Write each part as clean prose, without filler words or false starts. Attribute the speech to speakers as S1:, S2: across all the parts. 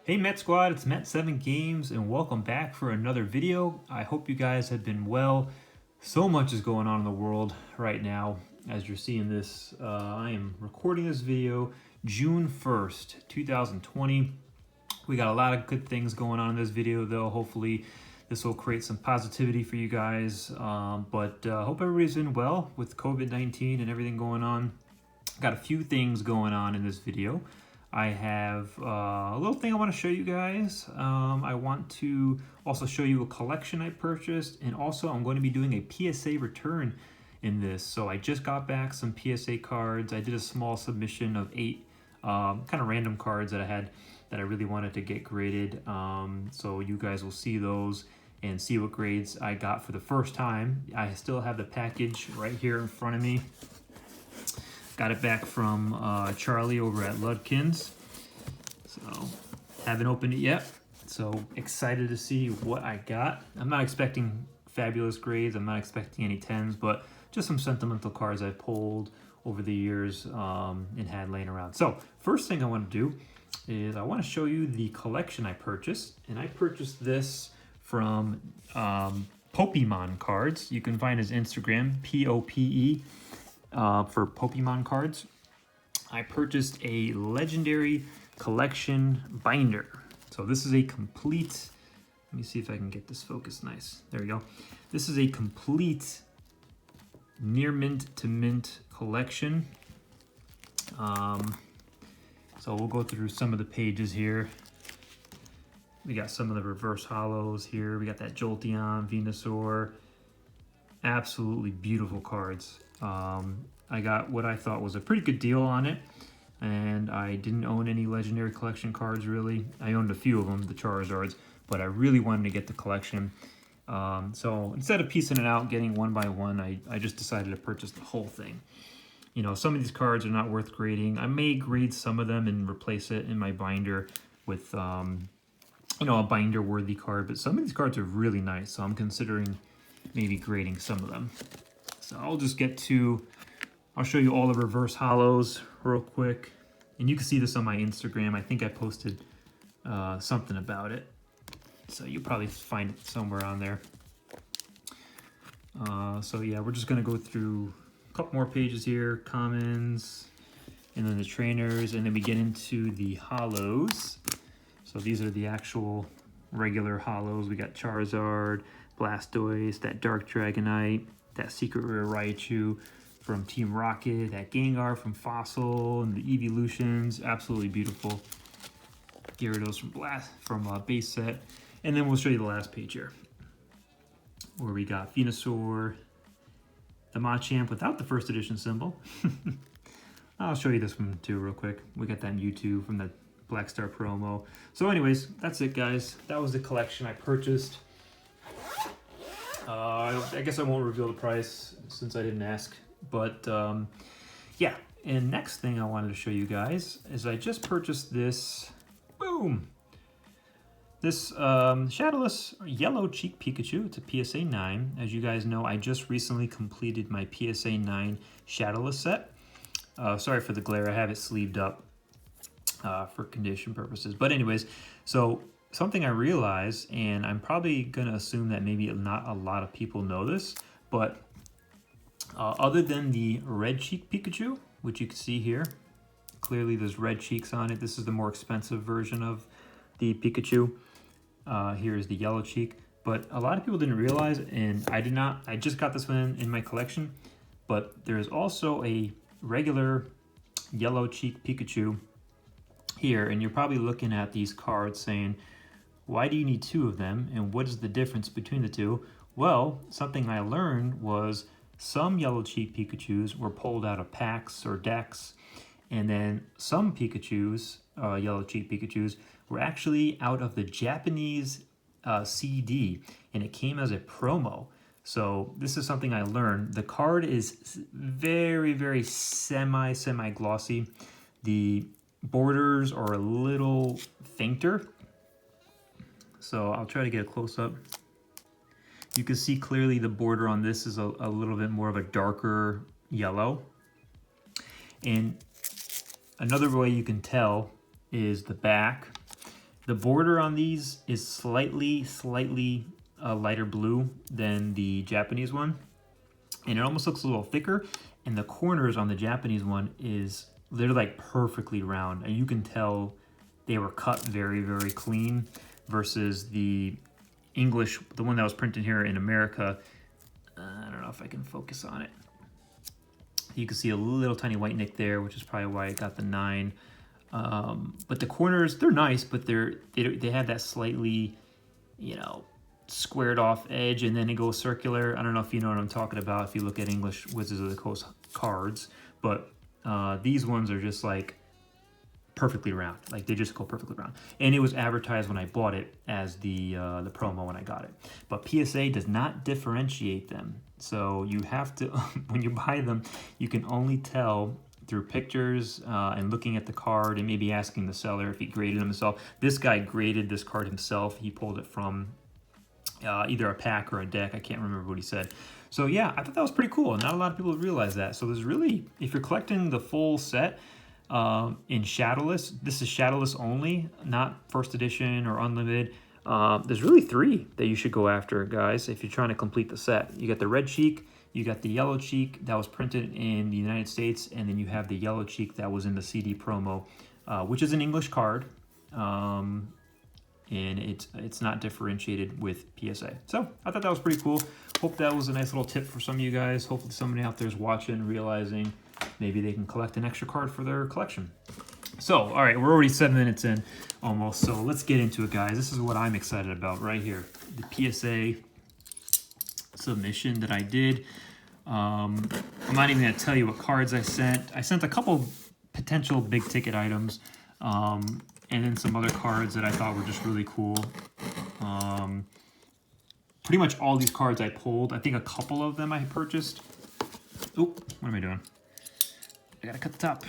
S1: Hey Met Squad, it's Met7 Games and welcome back for another video. I hope you guys have been well. So much is going on in the world right now. As you're seeing this, I am recording this video June 1st, 2020. We got a lot of good things going on in this video though. Hopefully this will create some positivity for you guys. But hope everybody's been well with COVID-19 and everything going on. Got a few things going on in this video. I have a little thing I want to show you guys. I want to also show you a collection I purchased, and also I'm going to be doing a PSA return in this. So I just got back some PSA cards. I did a small submission of 8 kind of random cards that I had that I really wanted to get graded. So you guys will see those and see what grades I got for the first time. I still have the package right here in front of me. Got it back from Charlie over at Ludkins. So, haven't opened it yet. So, excited to see what I got. I'm not expecting fabulous grades. I'm not expecting any 10s, but just some sentimental cards I've pulled over the years and had laying around. So, first thing I want to do is I want to show you the collection I purchased. And I purchased this from Pokémon cards. You can find his Instagram, P-O-P-E. For Pokemon cards. I purchased a legendary collection binder. So this is a complete, let me see if I can get this focused nice. There we go. This is a complete near mint to mint collection. So we'll go through some of the pages here. We got some of the reverse hollows here. We got that Jolteon, Venusaur. Absolutely beautiful cards. I got what I thought was a pretty good deal on it, and I didn't own any legendary collection cards really. I owned a few of them, the Charizards, but I really wanted to get the collection. So instead of piecing it out, getting one by one, I just decided to purchase the whole thing. You know, some of these cards are not worth grading. I may grade some of them and replace it in my binder with, you know, a binder worthy card, but some of these cards are really nice, so I'm considering maybe grading some of them. So I'll show you all the reverse hollows real quick. And you can see this on my Instagram. I think I posted something about it. So you'll probably find it somewhere on there. So yeah, we're just gonna go through a couple more pages here, commons, and then the trainers, and then we get into the hollows. So these are the actual regular hollows. We got Charizard, Blastoise, that Dark Dragonite, that Secret Rare Raichu from Team Rocket, that Gengar from Fossil, and the Evolutions, absolutely beautiful. Gyarados from base set. And then we'll show you the last page here, where we got Venusaur, the Machamp without the first edition symbol. I'll show you this one too real quick. We got that Mewtwo from the Black Star promo. So anyways, that's it guys. That was the collection I purchased. I guess I won't reveal the price since I didn't ask, but yeah. And next thing I wanted to show you guys is I just purchased this, boom, this Shadowless Yellow Cheek Pikachu. It's a PSA 9. As you guys know, I just recently completed my PSA 9 Shadowless set. Sorry for the glare, I have it sleeved up for condition purposes. But anyways, so something I realized, and I'm probably going to assume that maybe not a lot of people know this, but other than the red cheek Pikachu, which you can see here, clearly there's red cheeks on it. This is the more expensive version of the Pikachu. Here is the yellow cheek, but a lot of people didn't realize, and I just got this one in my collection, but there's also a regular yellow cheek Pikachu here, and you're probably looking at these cards saying, why do you need 2 of them, and what is the difference between the 2? Well, something I learned was some yellow cheek Pikachus were pulled out of packs or decks, and then some Pikachus, yellow cheek Pikachus, were actually out of the Japanese CD, and it came as a promo. So this is something I learned. The card is very, very semi-glossy. The borders are a little fainter. So I'll try to get a close-up. You can see clearly the border on this is a little bit more of a darker yellow. And another way you can tell is the back. The border on these is slightly lighter blue than the Japanese one, and it almost looks a little thicker. And the corners on the Japanese one they're like perfectly round, and you can tell they were cut very clean, versus the English, the one that was printed here in America. I don't know if I can focus on it. You can see a little tiny white nick there, which is probably why I got the 9. But the corners, they're nice, but they have that slightly, squared off edge, and then it goes circular. I don't know if you know what I'm talking about if you look at English Wizards of the Coast cards, but these ones are just like perfectly round. Like they just go perfectly round. And it was advertised when I bought it as the promo when I got it. But PSA does not differentiate them. So you have to, when you buy them, you can only tell through pictures and looking at the card and maybe asking the seller if he graded them himself. This guy graded this card himself. He pulled it from either a pack or a deck. I can't remember what he said. So yeah, I thought that was pretty cool. Not a lot of people realize that. So there's really, if you're collecting the full set in Shadowless, this is Shadowless only, not first edition or unlimited. There's really 3 that you should go after, guys, if you're trying to complete the set. You got the red cheek, you got the yellow cheek that was printed in the United States, and then you have the yellow cheek that was in the CD promo, which is an English card, and it's not differentiated with PSA. So I thought that was pretty cool. Hope that was a nice little tip for some of you guys. Hopefully somebody out there is watching, realizing maybe they can collect an extra card for their collection. So, all right, we're already 7 minutes in almost, so let's get into it, guys. This is what I'm excited about right here. The PSA submission that I did. I'm not even going to tell you what cards I sent. I sent a couple potential big ticket items, and then some other cards that I thought were just really cool. Pretty much all these cards I pulled. I think a couple of them I purchased. Oh, what am I doing? I gotta cut the top.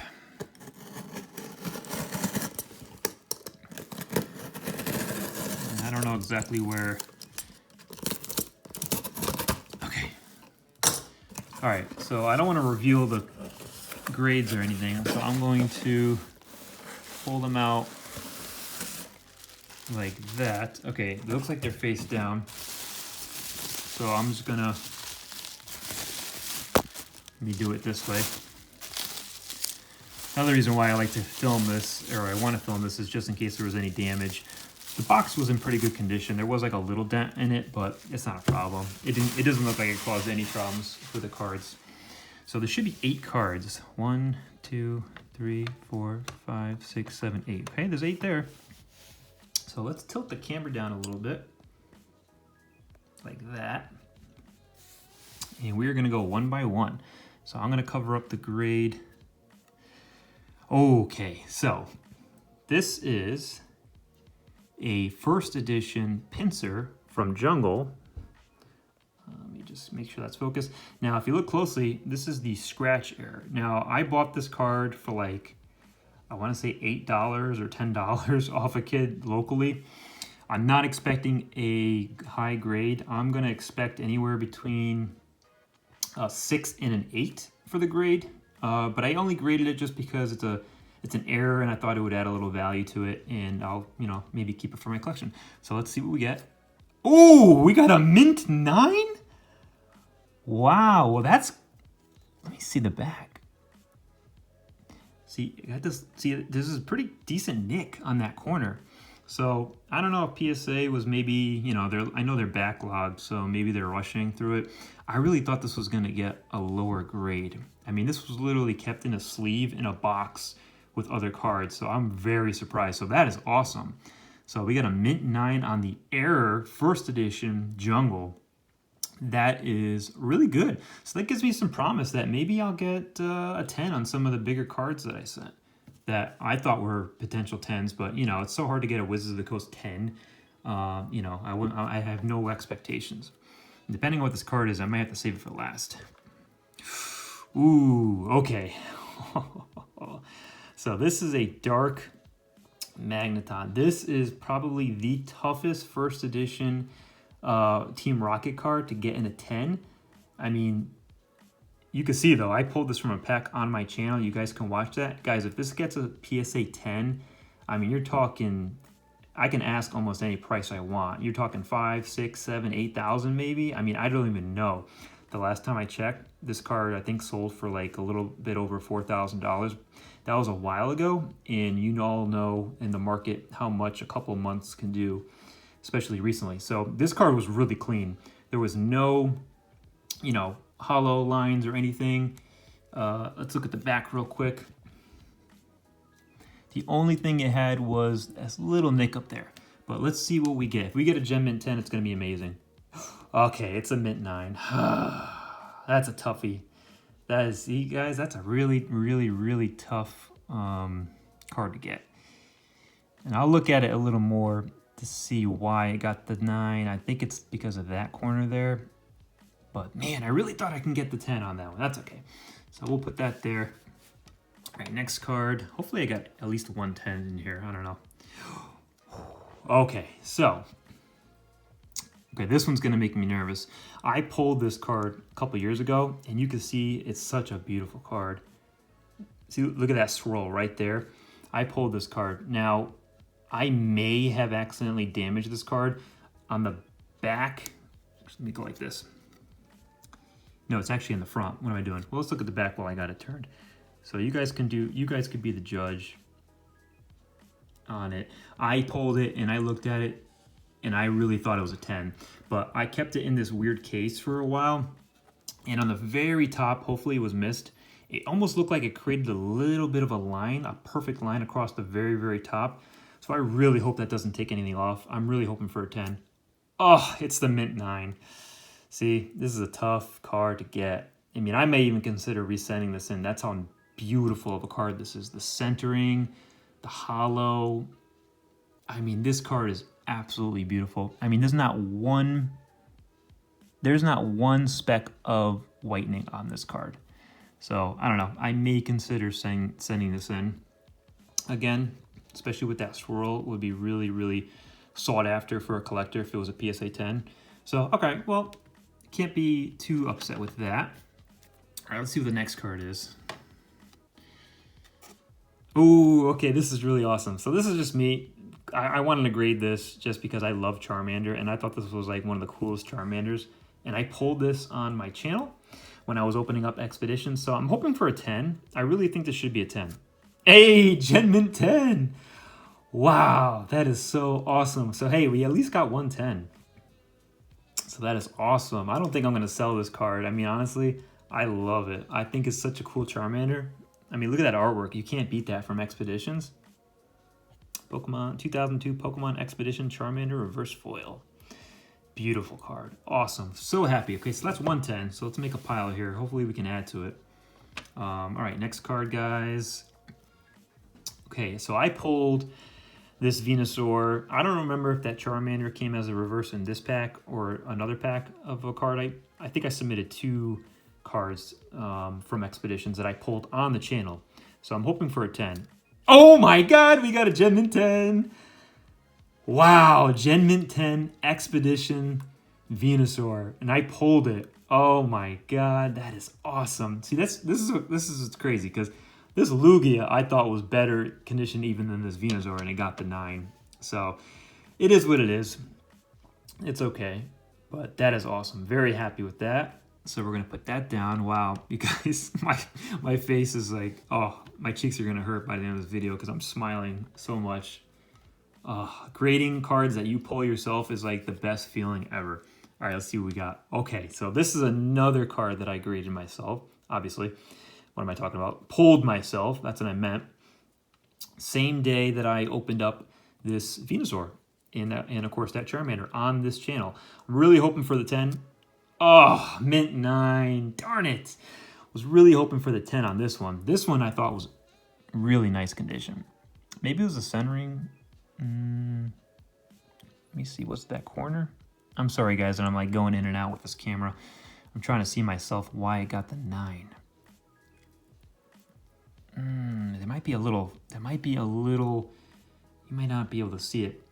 S1: I don't know exactly where. Okay. All right, so I don't want to reveal the grades or anything, so I'm going to pull them out like that. Okay, it looks like they're face down. So I'm just gonna, let me do it this way. Another reason why I like to film this, or I want to film this, is just in case there was any damage. The box was in pretty good condition. There was like a little dent in it, but it's not a problem. It doesn't look like it caused any problems for the cards. So there should be 8 cards. 1, 2, 3, 4, 5, 6, 7, 8. Okay, there's 8 there. So let's tilt the camera down a little bit, like that. And we're gonna go one by one. So I'm gonna cover up the grade. Okay, so this is a first edition Pinsir from Jungle. Let me just make sure that's focused. Now, if you look closely, this is the scratch error. Now, I bought this card for like, I want to say $8 or $10 off a kid locally. I'm not expecting a high grade. I'm going to expect anywhere between a 6 and an 8 for the grade. But I only graded it just because it's an error, and I thought it would add a little value to it, and I'll, maybe keep it for my collection. So let's see what we get. Oh, we got a mint 9? Wow, well that's, let me see the back. See, this is a pretty decent nick on that corner. So I don't know if PSA was maybe, I know they're backlogged, so maybe they're rushing through it. I really thought this was gonna get a lower grade. I mean, this was literally kept in a sleeve in a box with other cards, so I'm very surprised. So that is awesome. So we got a mint 9 on the Error first edition Jungle. That is really good. So that gives me some promise that maybe I'll get a 10 on some of the bigger cards that I sent that I thought were potential 10s, but it's so hard to get a Wizards of the Coast 10. I have no expectations. Depending on what this card is, I might have to save it for last. Ooh, okay. So this is a Dark Magneton. This is probably the toughest first edition Team Rocket card to get in a 10. I mean, you can see though, I pulled this from a pack on my channel. You guys can watch that. Guys, if this gets a PSA 10, I mean, you're talking, I can ask almost any price I want. You're talking 5, 6, 7, 8,000 maybe. I mean, I don't even know. The last time I checked, this card I think sold for like a little bit over $4,000. That was a while ago, and you all know in the market how much a couple of months can do, especially recently. So this card was really clean. There was no, you know, hollow lines or anything. Let's look at the back real quick. The only thing it had was this little nick up there. But let's see what we get. If we get a Gem Mint 10, it's going to be amazing. Okay, it's a Mint 9. That's a toughie. That is, see guys, that's a really, really, really tough card to get. And I'll look at it a little more to see why it got the 9. I think it's because of that corner there. But man, I really thought I can get the 10 on that one. That's okay. So we'll put that there. All right, next card. Hopefully I got at least 110 in here. I don't know. Okay, so. Okay, this one's going to make me nervous. I pulled this card a couple years ago, and you can see it's such a beautiful card. See, look at that swirl right there. I pulled this card. Now, I may have accidentally damaged this card. On the back, let me go like this. No, it's actually in the front. What am I doing? Well, let's look at the back while I got it turned. So you guys could be the judge on it. I pulled it and I looked at it and I really thought it was a 10, but I kept it in this weird case for a while. And on the very top, hopefully it was missed. It almost looked like it created a little bit of a line, a perfect line across the very, very top. So I really hope that doesn't take anything off. I'm really hoping for a 10. Oh, it's the Mint 9. See, this is a tough card to get. I mean, I may even consider resending this in. That's how beautiful of a card this is. The centering, the hollow. I mean, this card is absolutely beautiful. I mean, there's not one speck of whitening on this card. So, I don't know. I may consider sending this in. Again, especially with that swirl, it would be really, really sought after for a collector if it was a PSA 10. So, okay, well, can't be too upset with that. All right, let's see what the next card is. Oh, okay, this is really awesome. So this is just me. I wanted to grade this just because I love Charmander, and I thought this was like one of the coolest Charmanders. And I pulled this on my channel when I was opening up Expeditions, so I'm hoping for a 10. I really think this should be a 10. Hey, Gem Mint 10! Wow, that is so awesome. So hey, we at least got 110. So that is awesome. I don't think I'm going to sell this card. I mean, honestly, I love it. I think it's such a cool Charmander. I mean, look at that artwork. You can't beat that from Expeditions. Pokemon 2002 Pokemon Expedition Charmander Reverse Foil. Beautiful card. Awesome. So happy. Okay, so that's 110. So let's make a pile here. Hopefully we can add to it. All right, next card, guys. Okay, so I pulled this Venusaur. I don't remember if that Charmander came as a reverse in this pack or another pack of a card. I think I submitted 2 cards from Expeditions that I pulled on the channel. So I'm hoping for a 10. Oh my god, we got a Gem Mint 10. Wow, Gem Mint 10 Expedition Venusaur. And I pulled it. Oh my god, that is awesome. See, this is crazy because this Lugia I thought was better conditioned even than this Venusaur, and it got the 9. So it is what it is. It's okay. But that is awesome. Very happy with that. So we're going to put that down. Wow, you guys, my face is like, oh, my cheeks are going to hurt by the end of this video because I'm smiling so much. Grading cards that you pull yourself is like the best feeling ever. All right, let's see what we got. Okay, so this is another card that I graded myself, obviously. What am I talking about? Pulled myself, that's what I meant. Same day that I opened up this Venusaur and of course that Charmander on this channel. I'm really hoping for the 10. Oh, Mint 9, darn it. Was really hoping for the 10 on this one. This one I thought was really nice condition. Maybe it was the centering. Let me see, what's that corner? I'm sorry guys, and I'm like going in and out with this camera. I'm trying to see myself why I got the 9. There might be a little, you might not be able to see it.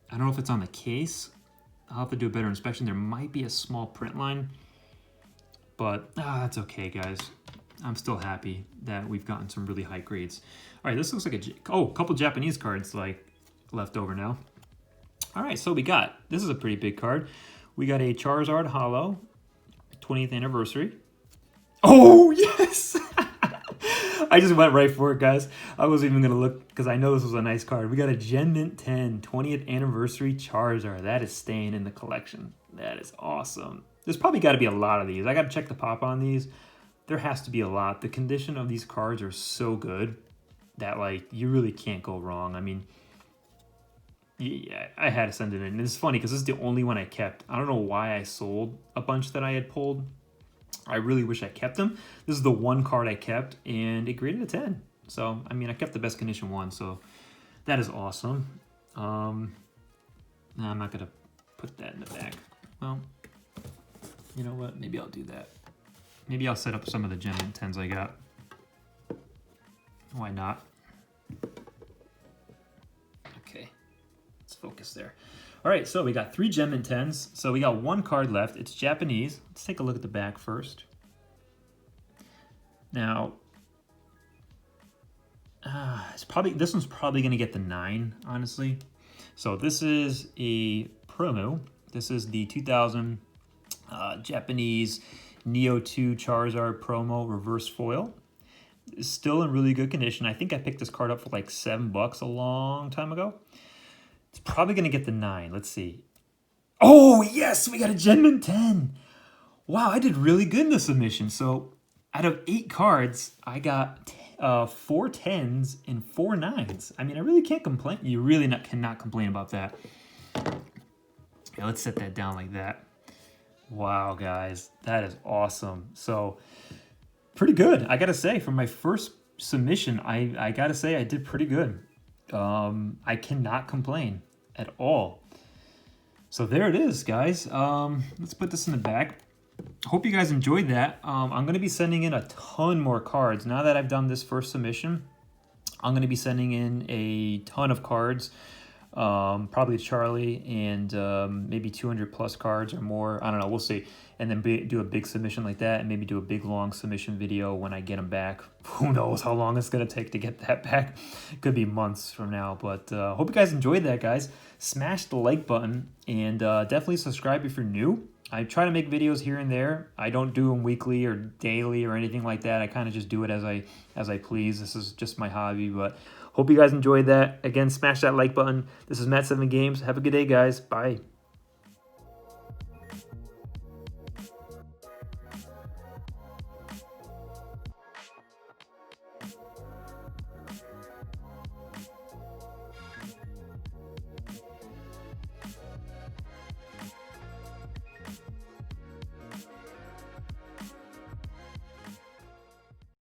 S1: I don't know if it's on the case. I'll have to do a better inspection. There might be a small print line, but that's okay, guys. I'm still happy that we've gotten some really high grades. All right, this looks like a couple Japanese cards like left over now. All right, so this is a pretty big card. We got a Charizard Holo, 20th anniversary. Oh, yes! I just went right for it, guys. I wasn't even going to look because I know this was a nice card. We got a Gen Mint 10, 20th anniversary Charizard. That is staying in the collection. That is awesome. There's probably got to be a lot of these. I got to check the pop on these. There has to be a lot. The condition of these cards are so good that, like, you really can't go wrong. I mean, yeah, I had to send it in. And it's funny because this is the only one I kept. I don't know why I sold a bunch that I had pulled. I really wish I kept them. This is the one card I kept, and it graded a 10. So, I mean, I kept the best condition one, so that is awesome. No, I'm not going to put that in the back. Well, you know what? Maybe I'll do that. Maybe I'll set up some of the Gen Mint 10s I got. Why not? Okay, let's focus there. All right, so we got 3 Gen Mint 10s. So we got one card left. It's Japanese. Let's take a look at the back first. Now, this one's probably going to get the 9, honestly. So this is a promo. This is the 2000 Japanese Neo 2 Charizard promo reverse foil. It's still in really good condition. I think I picked this card up for like $7 a long time ago. It's probably going to get the 9. Let's see. Oh, yes, we got a Gen Mint 10. Wow, I did really good in the submission. So out of 8 cards, I got 4 10s and 4 9s. I mean, I really can't complain. You really cannot complain about that. Okay, let's set that down like that. Wow, guys, that is awesome. So pretty good, I got to say. For my first submission, I got to say I did pretty good. I cannot complain at all. So there it is, guys. Let's put this in the back. Hope you guys enjoyed that. I'm going to be sending in a ton more cards. Now that I've done this first submission, I'm going to be sending in a ton of cards. Probably Charlie and maybe 200 plus cards or more. I don't know. We'll see. And then do a big submission like that and maybe do a big long submission video when I get them back. Who knows how long it's going to take to get that back. It could be months from now. But hope you guys enjoyed that, guys. Smash the like button and definitely subscribe if you're new. I try to make videos here and there. I don't do them weekly or daily or anything like that. I kind of just do it as I please. This is just my hobby, but hope you guys enjoyed that. Again, smash that like button. This is Matt7 Games. Have a good day, guys. Bye.